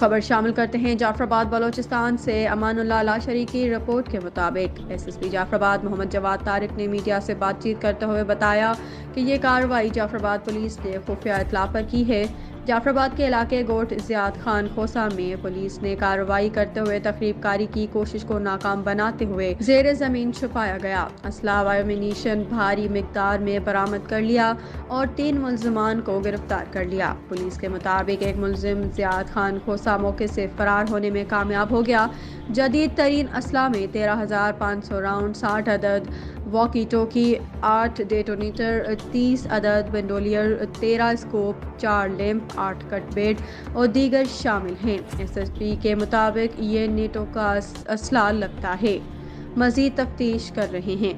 खबर शामिल करते हैं जाफराबाद बलोचिस्तान से। अमानुल्लाह लाशरी की रिपोर्ट के मुताबिक एसएसपी जाफराबाद मोहम्मद जवाद तारिक ने मीडिया से बातचीत करते हुए बताया कि ये कार्रवाई जाफराबाद पुलिस ने खुफिया इत्तला पर की है। जाफराबाद के इलाके गोट ज़ियाद खान खोसा में पुलिस ने कार्रवाई करते हुए तखरीबकारी की कोशिश को नाकाम बनाते हुए जेर जमीन छुपाया गया असला व एमिनीशन भारी मिकदार में बरामद कर लिया और 3 मुल्जिमान को गिरफ्तार कर लिया। पुलिस के मुताबिक एक मुल्जिम ज़ियाद खान खोसा मौके से फरार होने में कामयाब हो गया। जदीद तरीन असला में 13,500 राउंड, 60 अदद वॉकी टोकी, 8 डेटोनेटर, 30 अदद बंडोलियर, 13 स्कोप, 4 लैंप, 8 कटबेट और दीगर शामिल हैं। एसएसपी के मुताबिक ये नेटो का असला लगता है। मजीद तफ्तीश कर रहे हैं।